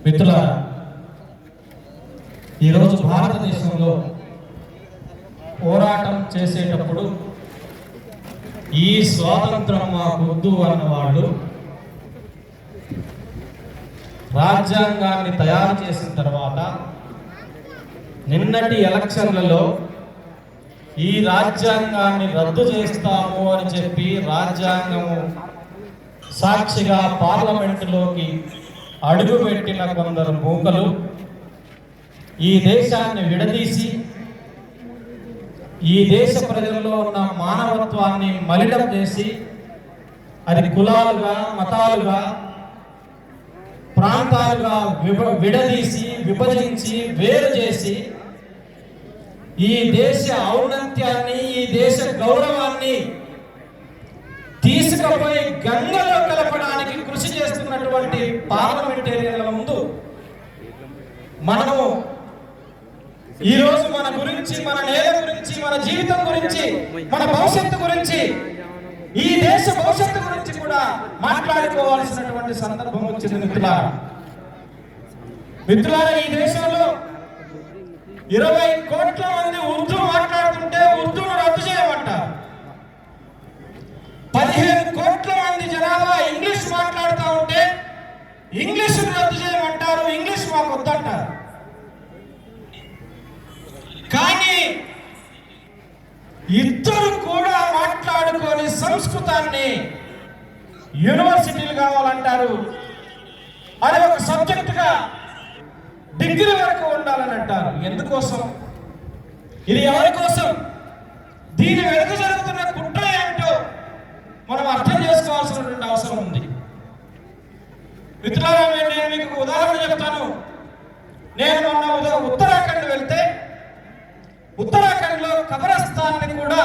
మిత్రులారా, ఈరోజు భారతదేశంలో పోరాటం చేసేటప్పుడు ఈ స్వాతంత్రం మాకొద్దు అన్న వాళ్ళు రాజ్యాంగాన్ని తయారు చేసిన తర్వాత నిన్నటి ఎలక్షన్లలో ఈ రాజ్యాంగాన్ని రద్దు చేస్తాము అని చెప్పి రాజ్యాంగము సాక్షిగా పార్లమెంటులోకి అడుగుపెట్టిన కొందరు మూకలు ఈ దేశాన్ని విడదీసి ఈ దేశ ప్రజల్లో ఉన్న మానవత్వాన్ని మలినం చేసి అది కులాలుగా, మతాలుగా, ప్రాంతాలుగా విడదీసి విభజించి వేరు చేసి ఈ దేశ ఔన్నత్యాన్ని, ఈ దేశ గౌరవాన్ని తీసుకుపోయి గంగలో కలపడానికి కృషి చేస్తున్నటువంటి పార్లమెంటేరియన్ల ముందు మనము ఈరోజు మన గురించి, మన నేల గురించి, మన జీవితం గురించి, మన భవిష్యత్తు గురించి, ఈ దేశ భవిష్యత్తు గురించి కూడా మాట్లాడుకోవాల్సినటువంటి సందర్భం వచ్చింది. మిత్రులారా, ఈ దేశంలో 20 కోట్ల మంది ఉర్దూ మాట్లాడుతుంటే ఉర్దూను రద్దు చేయమంటారు. 15 కోట్ల మంది జనాభా ఇంగ్లీష్ మాట్లాడుతూ ఉంటే ఇంగ్లీష్ రద్దు చేయమంటారు, ఇంగ్లీష్ మాకు వద్దంటారు. కానీ ఇద్దరు కూడా మాట్లాడుకొని సంస్కృతాన్ని యూనివర్సిటీలు కావాలంటారు. అది ఒక సబ్జెక్టుగా డిగ్రీ వరకు ఉండాలని అంటారు. ఎందుకోసం? ఇది ఎవరి కోసం? దీని వెనుక జరుగుతున్న కుట్ర ఏమిటో మనం అర్థం చేసుకోవాల్సినటువంటి అవసరం ఉంది. మిత్రులారా, నేను మీకు ఉదాహరణ చెప్తాను. నేను మొన్న ఉత్తరాఖండ్ వెళ్తే ఉత్తరాఖండ్ లో కబరస్థాన్ని కూడా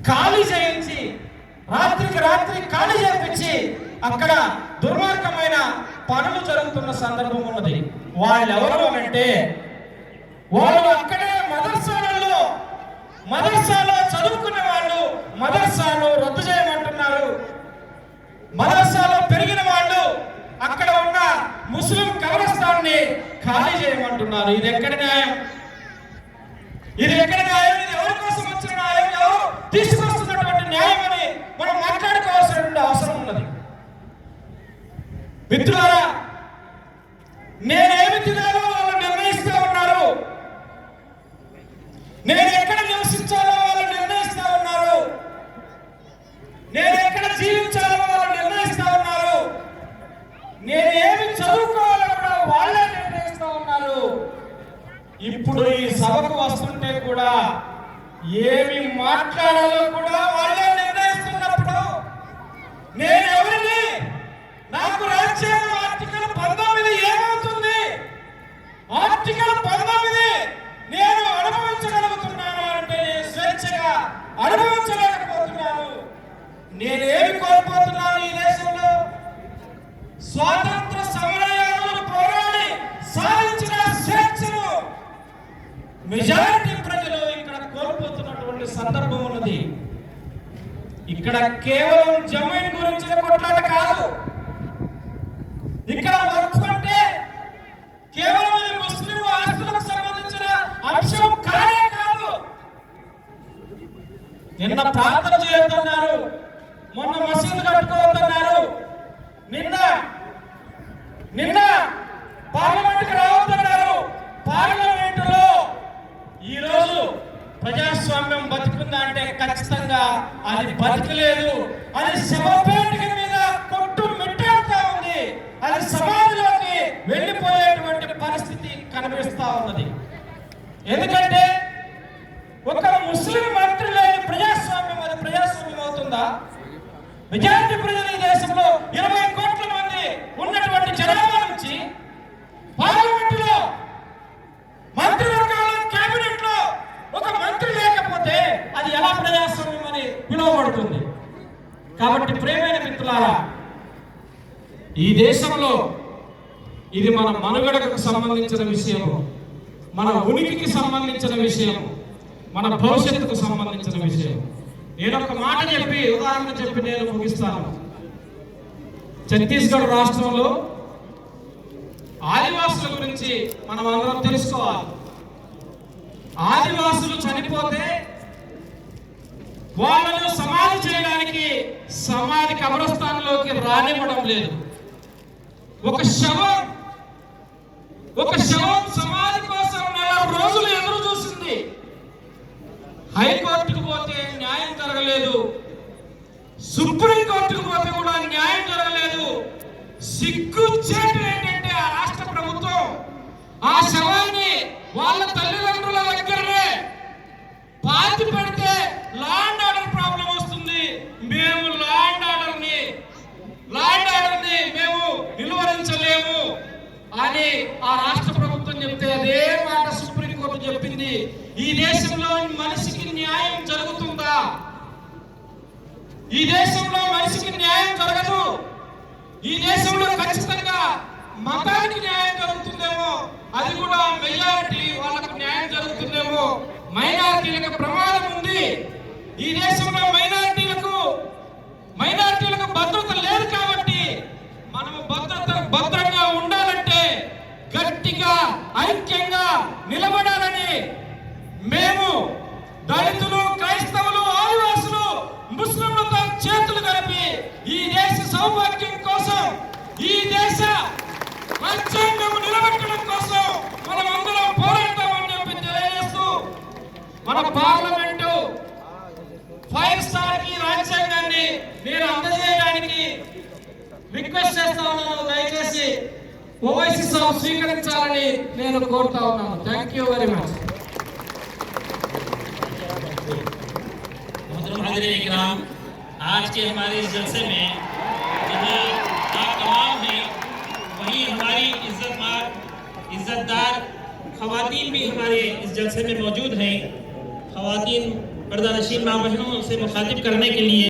ఖాళీ చేయించి, రాత్రికి రాత్రి ఖాళీ చేయించి అక్కడ దుర్మార్గమైన పనులు జరుగుతున్న సందర్భం ఉన్నది. వాళ్ళు ఎవరు అంటే వాళ్ళు అక్కడే మదర్సాలో చదువుకునే వాళ్ళు మదర్సాను రద్దు చేయమంటున్నారు. మదర్సాలో పెరిగిన వాళ్ళు అక్కడ ఉన్న ముస్లిం కబరస్థాన్ని ఖాళీ చేయమంటున్నారు. ఇది ఎక్కడ న్యాయం? ఇది ఎక్కడ న్యాయం? ఇది ఎవరి కోసం వచ్చిన న్యాయం? ఎవరు తీసుకొస్తున్నటువంటి న్యాయం అని మనం మాట్లాడుకోవాల్సినటువంటి అవసరం ఉన్నది. మిత్రులారా, నేనేమి తినాలో వాళ్ళు నిర్ణయిస్తూ ఉన్నారు. నేను ఎక్కడ నివసించాలో వాళ్ళు నిర్ణయిస్తూ ఉన్నారు. నేను ఎక్కడ జీవించాలో వాళ్ళు నిర్ణయిస్తూ ఉన్నారు. నేను ఏమి చదువుకోవాలో కూడా వాళ్ళే నిర్ణయిస్తూ ఉన్నారు. ఇప్పుడు ఈ సభకు వస్తుంటే కూడా ఏమి మాట్లాడాలో కూడా వాళ్ళే నిర్ణయిస్తున్నప్పుడు నేను ఎవరిని? నాకు రాజ్యాంగం ఆర్టికల్ 19 ఏమవుతుంది? ఆర్టికల్ 19 నేను అనుభవించగలుగుతున్నాను అంటే స్వేచ్ఛగా అనుభవించలేకపోతున్నాను. నేనేమి కోల్పోతున్నాను? ఈ దేశంలో స్వాతంత్ర సమరయోధులు పోరాడి సాధించిన స్వేచ్ఛను మెజారిటీ ప్రజలు ఇక్కడ కోల్పోతున్నటువంటి సందర్భం ఉన్నది. ఇక్కడ కేవలం జమీన్ గురించిన కొట్లాట కాదు. ఇక్కడ వక్ఫ్ అంటే కేవలం ముస్లిం ఆస్తులకు సంబంధించిన అంశం కానే కాదు. నిన్న ప్రార్థన చేయొద్దన్నారు, మొన్న మసీదు కట్టుకోవద్దన్నారు, నిన్న పార్లమెంట్కి రావద్దన్నారు. పార్లమెంటులో ఈరోజు ప్రజాస్వామ్యం బతుకుందా అంటే ఖచ్చితంగా అది బతకలేదు. అది శవపేటిక మీద కొట్టు మిట్టాడుతూ ఉంది. అది సమాజంలోకి వెళ్ళిపోయేటువంటి పరిస్థితి కనిపిస్తా ఉన్నది. ఎందుకంటే ఒక ముస్లిం మంత్రి లేని ప్రజాస్వామ్యం అది ప్రజాస్వామ్యం అవుతుందా? మెజారిటీ ప్రజలు ఈ దేశంలో 20 కోట్ల మంది ఉన్నటువంటి జనాభా నుంచి పార్లమెంటులో, మంత్రివర్గంలో, కేబినెట్ లో ఒక మంత్రి లేకపోతే అది ఎలా ప్రజాస్వామ్యం అని పిలువబడుతుంది? కాబట్టి ప్రియమైన మిత్రులారా, ఈ దేశంలో ఇది మన మనుగడకు సంబంధించిన విషయం, మన ఉనికికి సంబంధించిన విషయం, మన భవిష్యత్తుకు సంబంధించిన విషయం. నేను ఒక మాట చెప్పి, ఉదాహరణ చెప్పి నేను ముగిస్తాను. ఛత్తీస్గఢ్ రాష్ట్రంలో ఆదివాసుల గురించి మనం అందరం తెలుసుకోవాలి. ఆదివాసులు చనిపోతే వాళ్ళను సమాధి చేయడానికి సమాధి కబ్రస్థానంలోకి రానివ్వడం లేదు. ఒక శవం సమాధి కోసం 4 రోజులు ఎదురు చూసింది. హైకోర్టుకు పోతే న్యాయం జరగలేదు, సుప్రీం కోర్టుకు పోతే కూడా న్యాయం జరగలేదు. సిగ్గుచేటు ఏంటంటే ఆ రాష్ట్ర ప్రభుత్వం ఆ శవాన్ని వాళ్ళ తల్లిదండ్రుల దగ్గరనే పాతి పెడితే లా అండ్ ఆర్డర్ ప్రాబ్లం వస్తుంది, మేము లా అండ్ ఆర్డర్ని మేము నిలువరించలేము అని ఆ రాష్ట్ర ప్రభుత్వం చెప్తే అదే మాట సుప్రీంకోర్టు చెప్పింది. ఈ దేశంలో మనిషికి న్యాయం జరుగుతుందా? ఈ దేశంలో మనిషికి న్యాయం జరగదు. ఈ దేశంలో ఖచ్చితంగా మతానికి న్యాయం జరుగుతుందేమో, అది కూడా మెజారిటీ వాళ్ళకు న్యాయం జరుగుతుందేమో, మైనారిటీలకు ప్రమాదం ఉంది. ఈ దేశంలో మైనారిటీలకు భద్రత లేదు. కాబట్టి మనము భద్రంగా ఉండాలంటే గట్టిగా ఐక్యంగా నిలబడాలని మేము దళితులు, క్రైస్తవులు, ఆదివాసులు, ముస్లింలతో చేతులు కలిపి ఈ దేశ సౌభాగ్యం కోసం, ఈ దేశ రాజ్యాంగం నిలబెట్టడం కోసం మనం అందరం పోరాడతామని చెప్పి తెలియజేస్తూ మన పార్లమెంటు 5 స్టార్ కి రాజ్యాంగాన్ని నేను అందజేయడానికి రిక్వెస్ట్ చేస్తా ఉన్నాను. దయచేసి ఓవైసీ సభ స్వీకరించాలని నేను కోరుతా ఉన్నాను. Thank you very much. आज के हमारे इस जलसे में जहाँ आप तमाम हैं, वहीं हमारी इज्जतदार खवातीन भी हमारे इस जलसे में मौजूद हैं। खवातीन पर्दानशीन माँ बहनों से मुखातिब करने के लिए